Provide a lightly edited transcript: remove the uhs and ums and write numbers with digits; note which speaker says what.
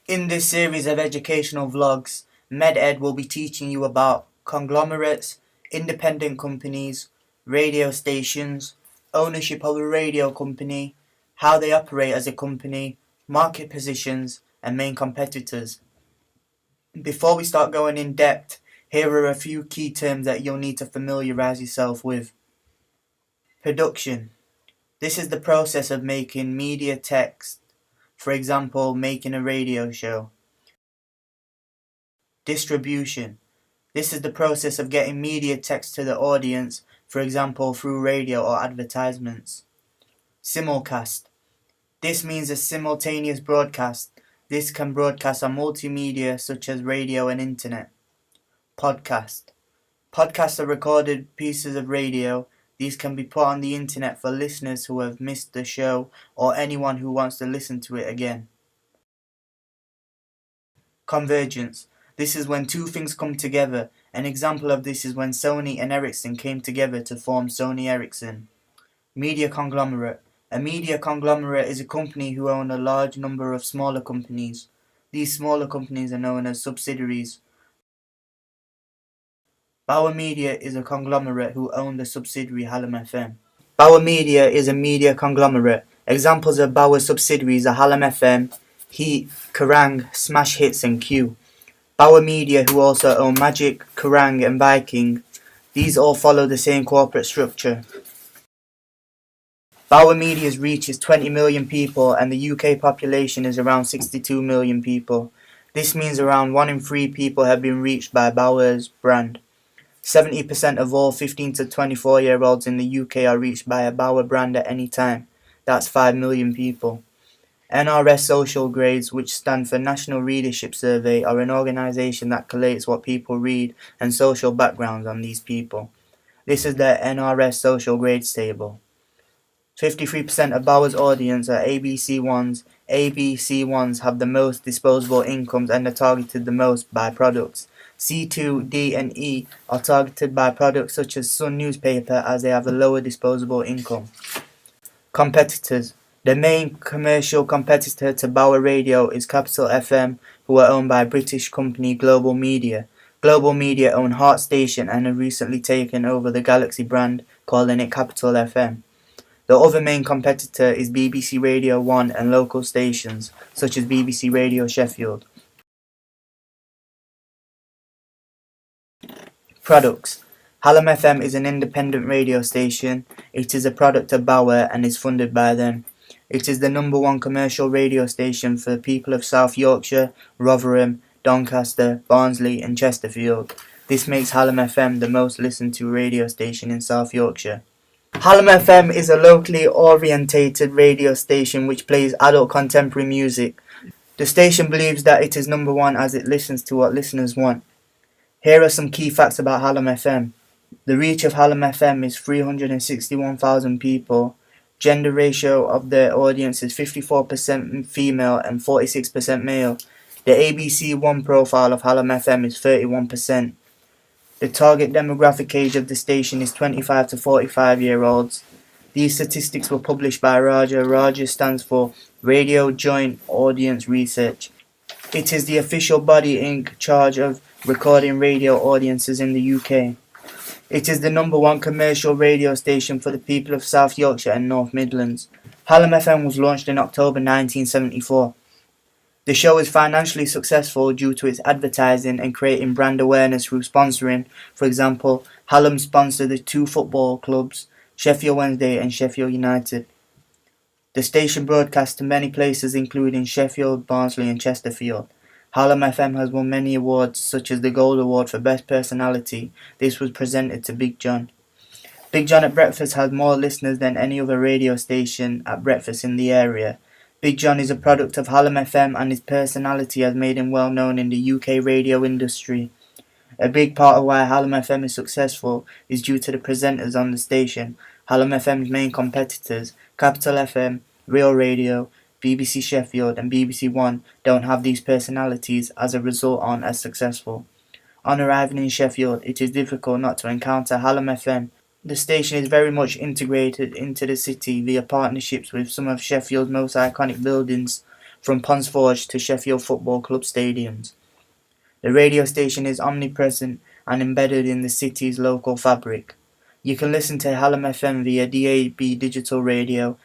Speaker 1: In this series of educational vlogs, MedEd will be teaching you about conglomerates, independent companies, radio stations, ownership of a radio company, how they operate as a company, market positions, and main competitors. Before we start going in depth, here are a few key terms that you'll need to familiarize yourself with. Production. This is the process of making media text, for example, making a radio show. Distribution. This is the process of getting media text to the audience, for example, through radio or advertisements. Simulcast. This means a simultaneous broadcast. This can broadcast on multimedia such as radio and internet. Podcast. Podcasts are recorded pieces of radio. These can be put on the internet for listeners who have missed the show or anyone who wants to listen to it again. Convergence. This is when two things come together. An example of this is when Sony and Ericsson came together to form Sony Ericsson. Media conglomerate. A media conglomerate is a company who own a large number of smaller companies. These smaller companies are known as subsidiaries. Bauer Media is a conglomerate who own the subsidiary Hallam FM. Bauer Media is a media conglomerate. Examples of Bauer subsidiaries are Hallam FM, Heat, Kerrang, Smash Hits and Q. Bauer Media, who also own Magic, Kerrang and Viking, these all follow the same corporate structure. Bauer Media's reach is 20 million people and the UK population is around 62 million people. This means around 1 in 3 people have been reached by Bauer's brand. 70% of all 15 to 24-year-olds in the UK are reached by a Bauer brand at any time. That's 5 million people. NRS Social Grades, which stand for National Readership Survey, are an organisation that collates what people read and social backgrounds on these people. This is the NRS Social Grades table. 53% of Bauer's audience are ABC ones. ABC ones have the most disposable incomes and are targeted the most by products. C2, D and E are targeted by products such as Sun newspaper as they have a lower disposable income. Competitors. The main commercial competitor to Bauer Radio is Capital FM, who are owned by British company Global Media. Global Media own Heart Station and have recently taken over the Galaxy brand, calling it Capital FM. The other main competitor is BBC Radio 1 and local stations, such as BBC Radio Sheffield. Products. Hallam FM is an independent radio station. It is a product of Bauer and is funded by them. It is the #1 commercial radio station for the people of South Yorkshire, Rotherham, Doncaster, Barnsley and Chesterfield. This makes Hallam FM the most listened to radio station in South Yorkshire. Hallam FM is a locally orientated radio station which plays adult contemporary music. The station believes that it is #1 as it listens to what listeners want. Here are some key facts about Hallam FM. The reach of Hallam FM is 361,000 people. Gender ratio of the audience is 54% female and 46% male. The ABC One profile of Hallam FM is 31%. The target demographic age of the station is 25 to 45-year-olds. These statistics were published by RAJA. RAJA stands for Radio Joint Audience Research. It is the official body in charge of recording radio audiences in the UK. It is the #1 commercial radio station for the people of South Yorkshire and North Midlands. Hallam FM was launched in October 1974. The show is financially successful due to its advertising and creating brand awareness through sponsoring. For example, Hallam sponsored the 2 football clubs, Sheffield Wednesday and Sheffield United. The station broadcasts to many places including Sheffield, Barnsley and Chesterfield. Hallam FM has won many awards such as the Gold Award for Best Personality. This was presented to Big John. Big John at breakfast has more listeners than any other radio station at breakfast in the area. Big John is a product of Hallam FM and his personality has made him well known in the UK radio industry. A big part of why Hallam FM is successful is due to the presenters on the station. Hallam FM's main competitors, Capital FM, Real Radio, BBC Sheffield and BBC One don't have these personalities, as a result aren't as successful. On arriving in Sheffield, it is difficult not to encounter Hallam FM. The station is very much integrated into the city via partnerships with some of Sheffield's most iconic buildings. from Ponds Forge to Sheffield Football Club stadiums. The radio station is omnipresent and embedded in the city's local fabric. You can listen to Hallam FM via DAB digital radio